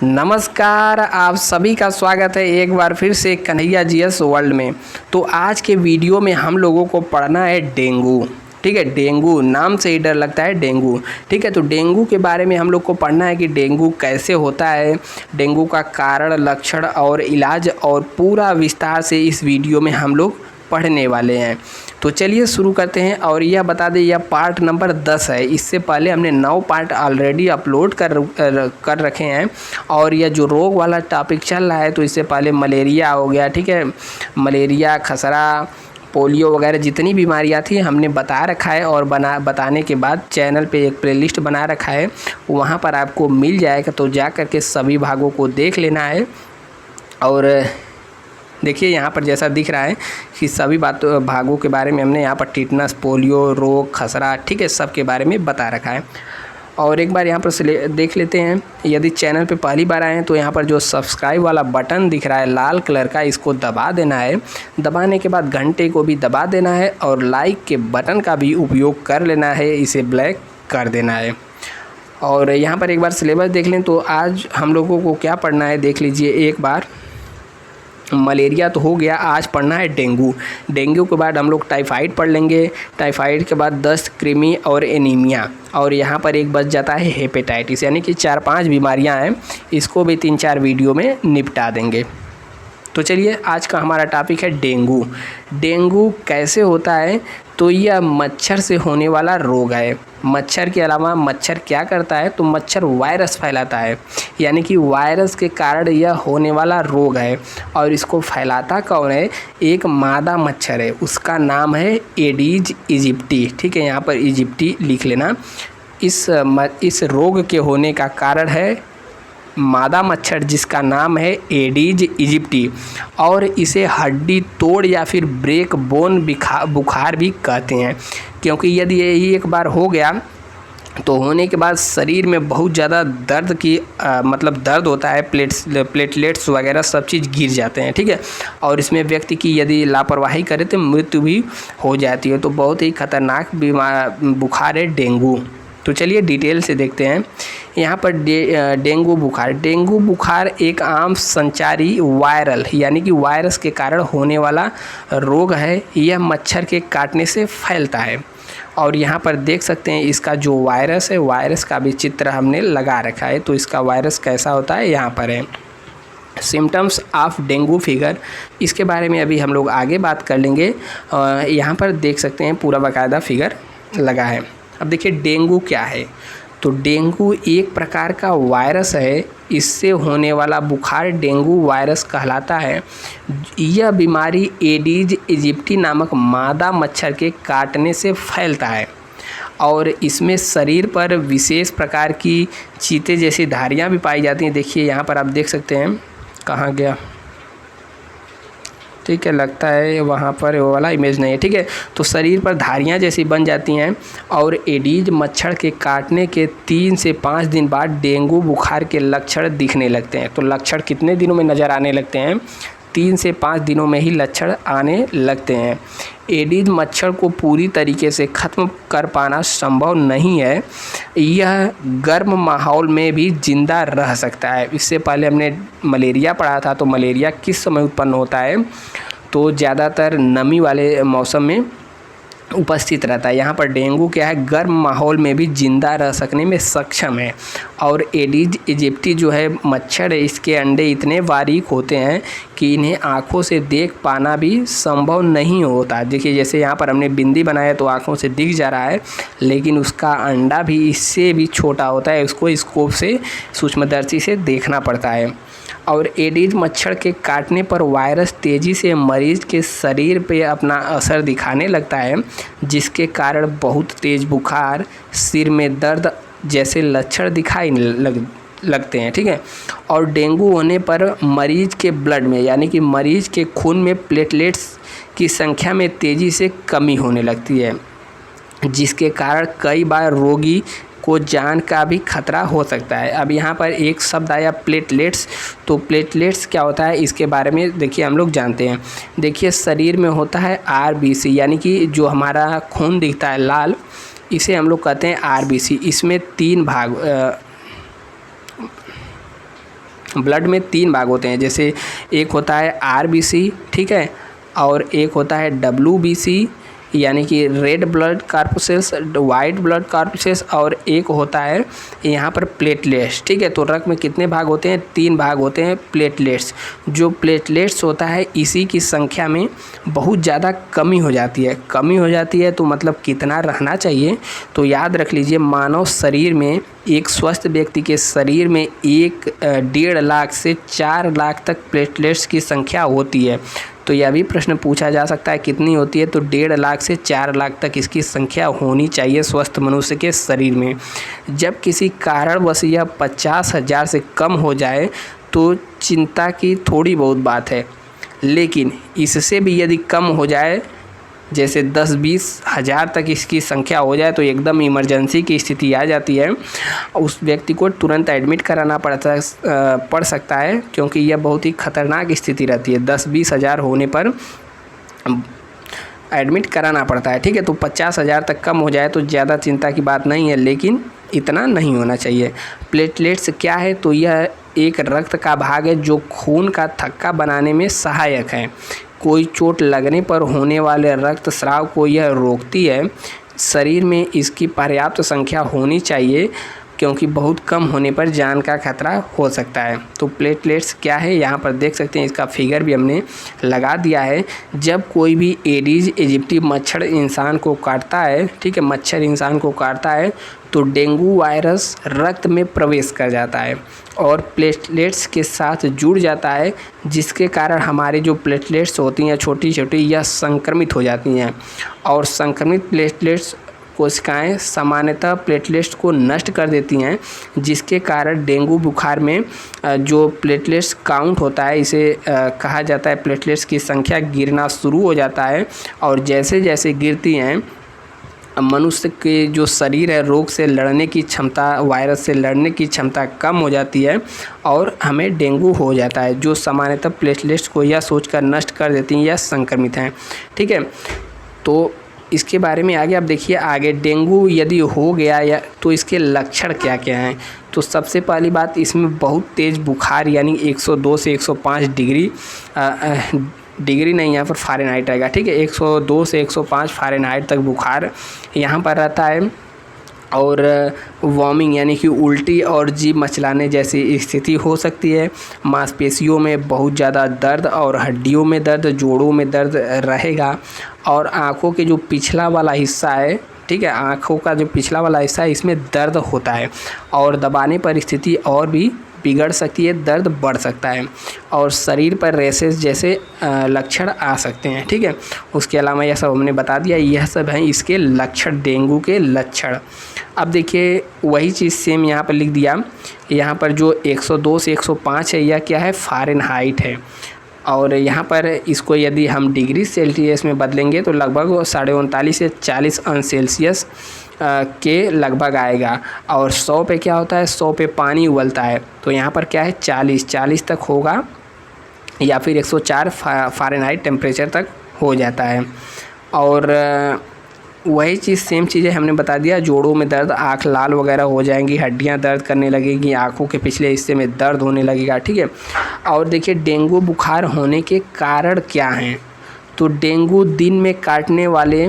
नमस्कार, आप सभी का स्वागत है एक बार फिर से कन्हैया जीएस वर्ल्ड में। तो आज के वीडियो में हम लोगों को पढ़ना है डेंगू। ठीक है, डेंगू नाम से ही डर लगता है, डेंगू। ठीक है, तो डेंगू के बारे में हम लोग को पढ़ना है कि डेंगू कैसे होता है, डेंगू का कारण, लक्षण और इलाज, और पूरा विस्तार से इस वीडियो में हम लोग पढ़ने वाले हैं। तो चलिए शुरू करते हैं। और यह बता दें, यह पार्ट नंबर 10 है। इससे पहले हमने 9 पार्ट ऑलरेडी अपलोड कर रखे हैं। और यह जो रोग वाला टॉपिक चल रहा है, तो इससे पहले मलेरिया हो गया, ठीक है, मलेरिया, खसरा, पोलियो वगैरह जितनी बीमारियां थी हमने बता रखा है। और बताने के बाद चैनल पे एक प्लेलिस्ट बना रखा है, वहाँ पर आपको मिल जाएगा, तो जा कर के सभी भागों को देख लेना है। और देखिए यहाँ पर जैसा दिख रहा है कि सभी भागों के बारे में हमने यहाँ पर टिटनस, पोलियो, रोग, खसरा, ठीक है, सब के बारे में बता रखा है। और एक बार यहाँ पर देख लेते हैं। यदि चैनल पे पहली बार आए हैं तो यहाँ पर जो सब्सक्राइब वाला बटन दिख रहा है लाल कलर का, इसको दबा देना है। दबाने के बाद घंटे को भी दबा देना है और लाइक के बटन का भी उपयोग कर लेना है, इसे ब्लैक कर देना है। और यहाँ पर एक बार सिलेबस देख लें तो आज हम लोगों को क्या पढ़ना है देख लीजिए एक बार। मलेरिया तो हो गया, आज पढ़ना है डेंगू। डेंगू के बाद हम लोग टाइफाइड पढ़ लेंगे। टाइफाइड के बाद दस्त, कृमि और एनीमिया। और यहाँ पर एक बच जाता है हेपेटाइटिस, यानी कि 4-5 बीमारियाँ हैं। इसको भी 3-4 वीडियो में निपटा देंगे। तो चलिए, आज का हमारा टॉपिक है डेंगू। डेंगू कैसे होता है? तो यह मच्छर से होने वाला रोग है। मच्छर के अलावा मच्छर क्या करता है? तो मच्छर वायरस फैलाता है, यानी कि वायरस के कारण यह होने वाला रोग है। और इसको फैलाता कौन है? एक मादा मच्छर है, उसका नाम है एडीज इजिप्टी। ठीक है, यहाँ पर इजिप्टी लिख लेना। इस रोग के होने का कारण है मादा मच्छर, जिसका नाम है एडीज इजिप्टी। और इसे हड्डी तोड़ या फिर ब्रेक बोन बुखार भी कहते हैं, क्योंकि यदि यही एक बार हो गया तो होने के बाद शरीर में बहुत ज़्यादा दर्द की मतलब दर्द होता है, प्लेटलेट्स वगैरह सब चीज़ गिर जाते हैं। ठीक है, और इसमें व्यक्ति की यदि लापरवाही करे तो मृत्यु भी हो जाती है। तो बहुत ही खतरनाक बुखार है डेंगू। तो चलिए डिटेल से देखते हैं। यहाँ पर डेंगू बुखार एक आम संचारी वायरल, यानी कि वायरस के कारण होने वाला रोग है। यह मच्छर के काटने से फैलता है। और यहाँ पर देख सकते हैं इसका जो वायरस है, वायरस का भी चित्र हमने लगा रखा है। तो इसका वायरस कैसा होता है यहाँ पर है। सिम्टम्स ऑफ डेंगू फीवर, इसके बारे में अभी हम लोग आगे बात कर लेंगे। यहाँ पर देख सकते हैं पूरा बाकायदा फिगर लगा है। अब देखिए डेंगू क्या है। तो डेंगू एक प्रकार का वायरस है। इससे होने वाला बुखार डेंगू वायरस कहलाता है। यह बीमारी एडीज इजिप्टी नामक मादा मच्छर के काटने से फैलता है। और इसमें शरीर पर विशेष प्रकार की चीते जैसी धारियाँ भी पाई जाती हैं। देखिए यहाँ पर आप देख सकते हैं, कहाँ गया, ठीक है, लगता है वहाँ पर वो वाला इमेज नहीं है। ठीक है, तो शरीर पर धारियाँ जैसी बन जाती हैं। और एडीज मच्छर के काटने के 3 से 5 दिन बाद डेंगू बुखार के लक्षण दिखने लगते हैं। तो लक्षण कितने दिनों में नज़र आने लगते हैं? 3 से 5 दिनों में ही लक्षण आने लगते हैं। एडीज मच्छर को पूरी तरीके से ख़त्म कर पाना संभव नहीं है। यह गर्म माहौल में भी जिंदा रह सकता है। इससे पहले हमने मलेरिया पढ़ा था। तो मलेरिया किस समय उत्पन्न होता है? तो ज़्यादातर नमी वाले मौसम में उपस्थित रहता है। यहाँ पर डेंगू क्या है, गर्म माहौल में भी जिंदा रह सकने में सक्षम है। और एडीज इजिप्टी जो है मच्छर है, इसके अंडे इतने बारीक होते हैं कि इन्हें आँखों से देख पाना भी संभव नहीं होता। देखिए जैसे यहाँ पर हमने बिंदी बनाया तो आँखों से दिख जा रहा है, लेकिन उसका अंडा भी इससे भी छोटा होता है। उसको स्कोप से, सूक्ष्मदर्शी से देखना पड़ता है। और एडीज मच्छर के काटने पर वायरस तेज़ी से मरीज के शरीर पे अपना असर दिखाने लगता है, जिसके कारण बहुत तेज़ बुखार, सिर में दर्द जैसे लक्षण दिखाई लगते हैं। ठीक है, और डेंगू होने पर मरीज के ब्लड में, यानी कि मरीज के खून में प्लेटलेट्स की संख्या में तेज़ी से कमी होने लगती है, जिसके कारण कई बार रोगी को जान का भी खतरा हो सकता है। अब यहाँ पर एक शब्द आया प्लेटलेट्स। तो प्लेटलेट्स क्या होता है इसके बारे में देखिए हम लोग जानते हैं। देखिए शरीर में होता है आरबीसी, यानी कि जो हमारा खून दिखता है लाल, इसे हम लोग कहते हैं आरबीसी। इसमें 3 भाग ब्लड में 3 भाग होते हैं, जैसे एक होता है आरबीसी, ठीक है, और एक होता है डब्ल्यूबीसी यानी कि रेड ब्लड कार्पुसेल्स, वाइट ब्लड कार्पुसेल्स, और एक होता है यहाँ पर प्लेटलेट्स, ठीक है। तो रक्त में कितने भाग होते हैं? 3 भाग होते हैं प्लेटलेट्स। जो प्लेटलेट्स होता है इसी की संख्या में बहुत ज़्यादा कमी हो जाती है। तो मतलब कितना रहना चाहिए? तो याद रख लीजिए, मानव शरीर में, एक स्वस्थ व्यक्ति के शरीर में 1.5 लाख से 4 लाख तक प्लेटलेट्स की संख्या होती है। तो यह भी प्रश्न पूछा जा सकता है कितनी होती है? तो 1.5 लाख से 4 लाख तक इसकी संख्या होनी चाहिए स्वस्थ मनुष्य के शरीर में। जब किसी कारणवश यह 50,000 से कम हो जाए तो चिंता की थोड़ी बहुत बात है, लेकिन इससे भी यदि कम हो जाए, जैसे 10-20 हज़ार तक इसकी संख्या हो जाए, तो एकदम इमरजेंसी की स्थिति आ जाती है। उस व्यक्ति को तुरंत एडमिट कराना पड़ सकता है, क्योंकि यह बहुत ही खतरनाक स्थिति रहती है। 10-20 हज़ार होने पर एडमिट कराना पड़ता है, ठीक है। तो 50,000 तक कम हो जाए तो ज़्यादा चिंता की बात नहीं है, लेकिन इतना नहीं होना चाहिए। प्लेटलेट्स क्या है? तो यह एक रक्त का भाग है जो खून का थक्का बनाने में सहायक है। कोई चोट लगने पर होने वाले रक्तस्राव को यह रोकती है। शरीर में इसकी पर्याप्त संख्या होनी चाहिए, क्योंकि बहुत कम होने पर जान का खतरा हो सकता है। तो प्लेटलेट्स क्या है, यहाँ पर देख सकते हैं, इसका फिगर भी हमने लगा दिया है। जब कोई भी एडिस इजिप्टी मच्छर इंसान को काटता है, ठीक है, मच्छर इंसान को काटता है, तो डेंगू वायरस रक्त में प्रवेश कर जाता है और प्लेटलेट्स के साथ जुड़ जाता है, जिसके कारण हमारे जो प्लेटलेट्स होती हैं छोटी छोटी, यह संक्रमित हो जाती हैं। और संक्रमित प्लेटलेट्स कोशिकाएं सामान्यतः प्लेटलेट्स को नष्ट कर देती हैं, जिसके कारण डेंगू बुखार में जो प्लेटलेट्स काउंट होता है, इसे कहा जाता है प्लेटलेट्स की संख्या गिरना शुरू हो जाता है। और जैसे जैसे गिरती हैं, मनुष्य के जो शरीर है, रोग से लड़ने की क्षमता, वायरस से लड़ने की क्षमता कम हो जाती है और हमें डेंगू हो जाता है, जो सामान्यतः प्लेटलेट्स को यह सोचकर नष्ट कर देती हैं या संक्रमित हैं, ठीक है। तो इसके बारे में आगे आप देखिए, आगे डेंगू यदि हो गया या तो इसके लक्षण क्या क्या हैं। तो सबसे पहली बात, इसमें बहुत तेज़ बुखार, यानी 102 से 105 डिग्री नहीं, यहाँ पर फ़ारेनहाइट आएगा, ठीक है, 102 से 105 फ़ारेनहाइट तक बुखार यहाँ पर रहता है। और वॉमिंग यानी कि उल्टी और जीभ मचलाने जैसी स्थिति हो सकती है। मांसपेशियों में बहुत ज़्यादा दर्द और हड्डियों में दर्द, जोड़ों में दर्द रहेगा। और आँखों के जो पिछला वाला हिस्सा है, ठीक है, आँखों का जो पिछला वाला हिस्सा है, इसमें दर्द होता है और दबाने पर स्थिति और भी बिगड़ सकती है, दर्द बढ़ सकता है और शरीर पर रेसेस जैसे लक्षण आ सकते हैं, ठीक है। उसके अलावा यह सब हमने बता दिया, यह सब हैं इसके लक्षण, डेंगू के लक्षण। अब देखिए वही चीज़ सेम यहाँ पर लिख दिया, यहाँ पर जो 102 से 105 है, यह क्या है? फ़ारेनहाइट है। और यहाँ पर इसको यदि हम डिग्री सेल्सियस में बदलेंगे तो लगभग 39.5 से 40 अंश सेल्सियस के लगभग आएगा। और 100 पे क्या होता है? 100 पे पानी उबलता है, तो यहाँ पर क्या है? 40 तक होगा, या फिर 104 फ़ारेनहाइट टेम्परेचर तक हो जाता है। और वही चीज़ सेम चीज़ें हमने बता दिया, जोड़ों में दर्द, आँख लाल वगैरह हो जाएंगी, हड्डियाँ दर्द करने लगेंगी, आँखों के पिछले हिस्से में दर्द होने लगेगा, ठीक है। और देखिए डेंगू बुखार होने के कारण क्या हैं। तो डेंगू दिन में काटने वाले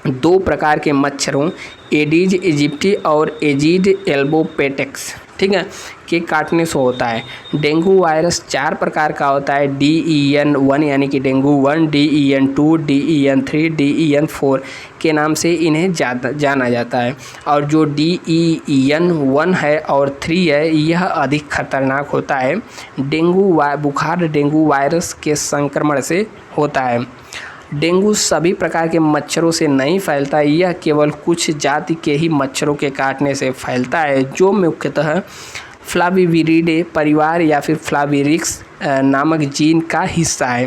2 प्रकार के मच्छरों, एडिस इजिप्टी और एजिड एल्बोपेटेक्स, ठीक है, के काटने से होता है। डेंगू वायरस 4 प्रकार का होता है, DEN1 यानी कि डेंगू 1, DEN2, DEN3, DEN4 के नाम से इन्हें जाना जाता है। और जो DEN1 है और 3 है, यह अधिक खतरनाक होता है। बुखार डेंगू वायरस के संक्रमण से होता है। डेंगू सभी प्रकार के मच्छरों से नहीं फैलता, यह केवल कुछ जाति के ही मच्छरों के काटने से फैलता है, जो मुख्यतः फ्लाविविरिडे परिवार या फिर फ्लाविरिक्स नामक जीन का हिस्सा है।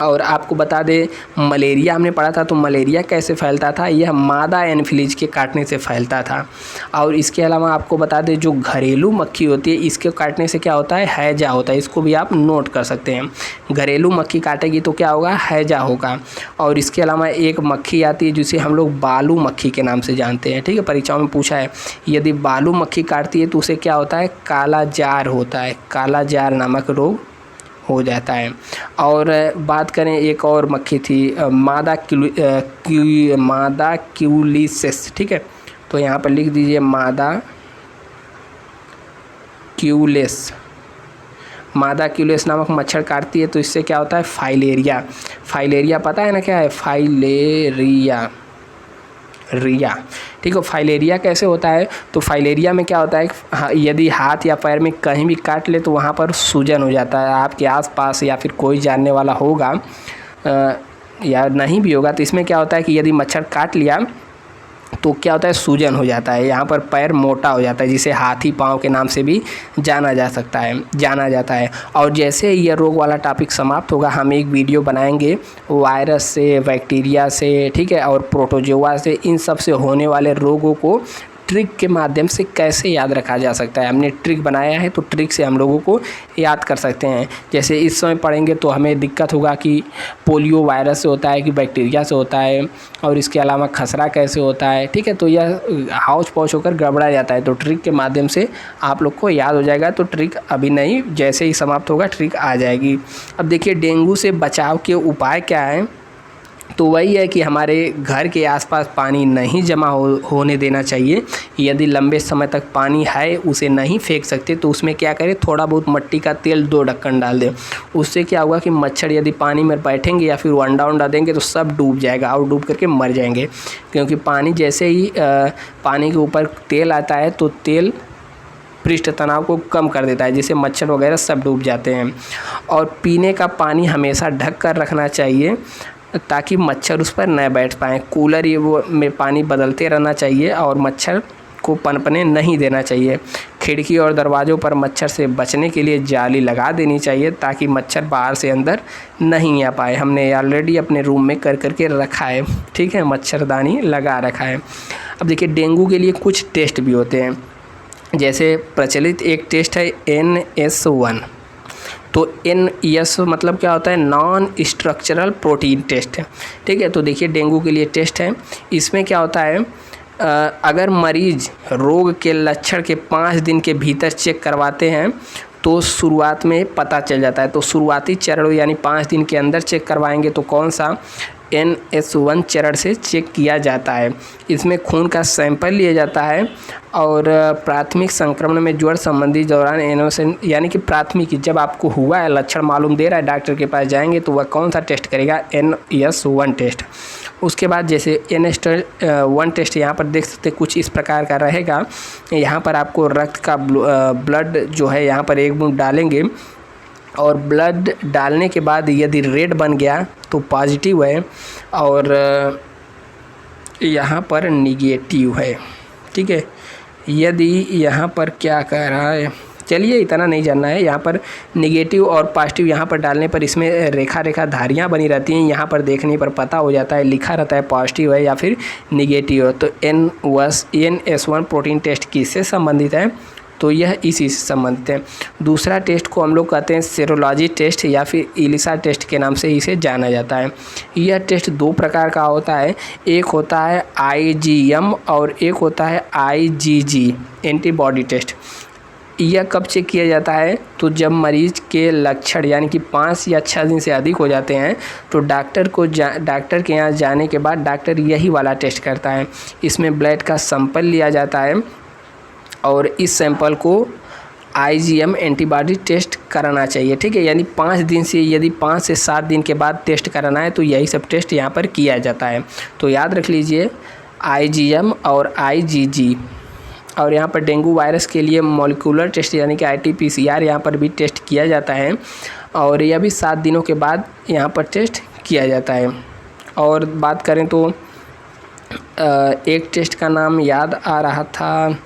और आपको बता दें मलेरिया हमने पढ़ा था, तो मलेरिया कैसे फैलता था, यह मादा एनोफिलीज के काटने से फैलता था। और इसके अलावा आपको बता दें जो घरेलू मक्खी होती है इसके काटने से क्या होता है, हैजा होता है। इसको भी आप नोट कर सकते हैं, घरेलू मक्खी काटेगी तो क्या होगा, हैजा होगा। और इसके अलावा एक मक्खी आती है जिसे हम लोग बालू मक्खी के नाम से जानते हैं, ठीक है, परीक्षाओं में पूछा है। यदि बालू मक्खी काटती है तो उसे क्या होता है, काला जार होता है, काला जार नामक रोग हो जाता है। और बात करें एक और मक्खी थी मादा क्यूलिसेस, ठीक है, तो यहाँ पर लिख दीजिए मादा क्यूलेस। मादा क्यूलेस नामक मच्छर काटती है तो इससे क्या होता है, फाइलेरिया। फाइलेरिया पता है ना क्या है, फाइलेरिया, ठीक है। फाइलेरिया कैसे होता है, तो फाइलेरिया में क्या होता है, यदि हाथ या पैर में कहीं भी काट ले तो वहाँ पर सूजन हो जाता है। आपके आसपास या फिर कोई जानने वाला होगा या नहीं भी होगा तो इसमें क्या होता है कि यदि मच्छर काट लिया तो क्या होता है, सूजन हो जाता है, यहाँ पर पैर मोटा हो जाता है, जिसे हाथी पाँव के नाम से भी जाना जाता है। और जैसे यह रोग वाला टॉपिक समाप्त होगा हम एक वीडियो बनाएंगे वायरस से, बैक्टीरिया से, ठीक है, और प्रोटोजोआ से, इन सब से होने वाले रोगों को ट्रिक के माध्यम से कैसे याद रखा जा सकता है। हमने ट्रिक बनाया है तो ट्रिक से हम लोगों को याद कर सकते हैं। जैसे इस समय पढ़ेंगे तो हमें दिक्कत होगा कि पोलियो वायरस से होता है कि बैक्टीरिया से होता है, और इसके अलावा खसरा कैसे होता है, ठीक है, तो यह हाउच पौच होकर गड़बड़ा जाता है। तो ट्रिक के माध्यम से आप लोग को याद हो जाएगा। तो ट्रिक अभी नहीं, जैसे ही समाप्त होगा ट्रिक आ जाएगी। अब देखिए डेंगू से बचाव के उपाय क्या हैं, तो वही है कि हमारे घर के आसपास पानी नहीं जमा होने देना चाहिए। यदि लंबे समय तक पानी है उसे नहीं फेंक सकते तो उसमें क्या करें, थोड़ा बहुत मिट्टी का तेल 2 ढक्कन डाल दें। उससे क्या होगा कि मच्छर यदि पानी में बैठेंगे या फिर वो अंडा देंगे तो सब डूब जाएगा और डूब करके मर जाएंगे। क्योंकि पानी जैसे ही पानी के ऊपर तेल आता है तो तेल पृष्ठ तनाव को कम कर देता है, जिससे मच्छर वगैरह सब डूब जाते हैं। और पीने का पानी हमेशा ढक कर रखना चाहिए ताकि मच्छर उस पर न बैठ पाएँ। कूलर ये वो में पानी बदलते रहना चाहिए और मच्छर को पनपने नहीं देना चाहिए। खिड़की और दरवाज़ों पर मच्छर से बचने के लिए जाली लगा देनी चाहिए ताकि मच्छर बाहर से अंदर नहीं आ पाए। हमने ऑलरेडी अपने रूम में कर करके रखा है, ठीक है, मच्छरदानी लगा रखा है। अब देखिए डेंगू के लिए कुछ टेस्ट भी होते हैं। जैसे प्रचलित एक टेस्ट है NS1। तो NS मतलब क्या होता है, नॉन स्ट्रक्चरल प्रोटीन टेस्ट है, ठीक है। तो देखिए डेंगू के लिए टेस्ट है। इसमें क्या होता है, अगर मरीज रोग के लक्षण के 5 दिन के भीतर चेक करवाते हैं तो शुरुआत में पता चल जाता है। तो शुरुआती चरण यानी 5 दिन के अंदर चेक करवाएंगे तो कौन सा, NS1 चरण से चेक किया जाता है। इसमें खून का सैंपल लिया जाता है और प्राथमिक संक्रमण में ज्वर संबंधी दौरान NS यानी कि प्राथमिक जब आपको हुआ है, लक्षण मालूम दे रहा है, डॉक्टर के पास जाएंगे तो वह कौन सा टेस्ट करेगा, NS1 टेस्ट। उसके बाद जैसे NS1 टेस्ट यहाँ पर देख सकते कुछ इस प्रकार का रहेगा। यहाँ पर आपको रक्त का ब्लड जो है यहाँ पर 1 बूंद डालेंगे और ब्लड डालने के बाद यदि रेड बन गया तो पॉजिटिव है और यहाँ पर निगेटिव है, ठीक है। यदि यहाँ पर क्या कह रहा है, चलिए इतना नहीं जानना है। यहाँ पर निगेटिव और पॉजिटिव यहाँ पर डालने पर इसमें रेखा धारियाँ बनी रहती हैं, यहाँ पर देखने पर पता हो जाता है, लिखा रहता है पॉजिटिव है या फिर निगेटिव है। तो NS1 प्रोटीन टेस्ट किससे संबंधित है, तो यह इसी से संबंधित है। दूसरा टेस्ट को हम लोग कहते हैं सेरोलॉजी टेस्ट या फिर इलिसा टेस्ट के नाम से इसे जाना जाता है। यह टेस्ट 2 प्रकार का होता है, एक होता है IgM और एक होता है IgG एंटीबॉडी टेस्ट। यह कब चेक किया जाता है, तो जब मरीज के लक्षण यानी कि 5 या 6 दिन से अधिक हो जाते हैं तो डॉक्टर के यहाँ जाने के बाद डॉक्टर यही वाला टेस्ट करता है। इसमें ब्लड का सैंपल लिया जाता है और इस सैंपल को IgM एंटीबॉडी टेस्ट कराना चाहिए, ठीक है। यानी 5 दिन से, यदि 5 से 7 दिन के बाद टेस्ट कराना है तो यही सब टेस्ट यहाँ पर किया जाता है। तो याद रख लीजिए IgM और IgG। और यहाँ पर डेंगू वायरस के लिए मॉलिक्यूलर टेस्ट यानी कि RT-PCR यहाँ पर भी टेस्ट किया जाता है और यह भी 7 दिनों के बाद यहाँ पर टेस्ट किया जाता है। और बात करें तो एक टेस्ट का नाम याद आ रहा था,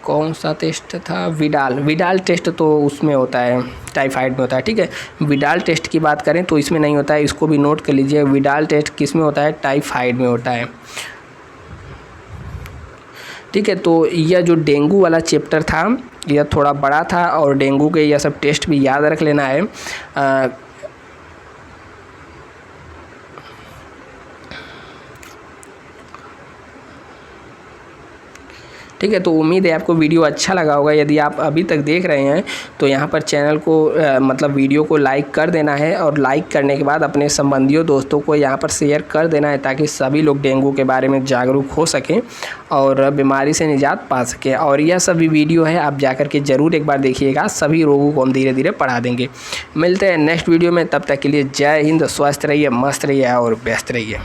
कौन सा टेस्ट था, विडाल टेस्ट तो उसमें होता है, टाइफाइड में होता है, ठीक है। विडाल टेस्ट की बात करें तो इसमें नहीं होता है, इसको भी नोट कर लीजिए। विडाल टेस्ट किस में होता है, टाइफाइड में होता है, ठीक है। तो यह जो डेंगू वाला चैप्टर था यह थोड़ा बड़ा था और डेंगू के यह सब टेस्ट भी याद रख लेना है। ठीक है, तो उम्मीद है आपको वीडियो अच्छा लगा होगा। यदि आप अभी तक देख रहे हैं तो यहाँ पर चैनल को मतलब वीडियो को लाइक कर देना है और लाइक करने के बाद अपने संबंधियों दोस्तों को यहाँ पर शेयर कर देना है ताकि सभी लोग डेंगू के बारे में जागरूक हो सकें और बीमारी से निजात पा सकें। और यह सभी वीडियो है आप जाकर के ज़रूर एक बार देखिएगा, सभी रोगों को हम धीरे धीरे पढ़ा देंगे। मिलते हैं नेक्स्ट वीडियो में, तब तक के लिए जय हिंद, स्वस्थ रहिए, मस्त रहिए और व्यस्त रहिए।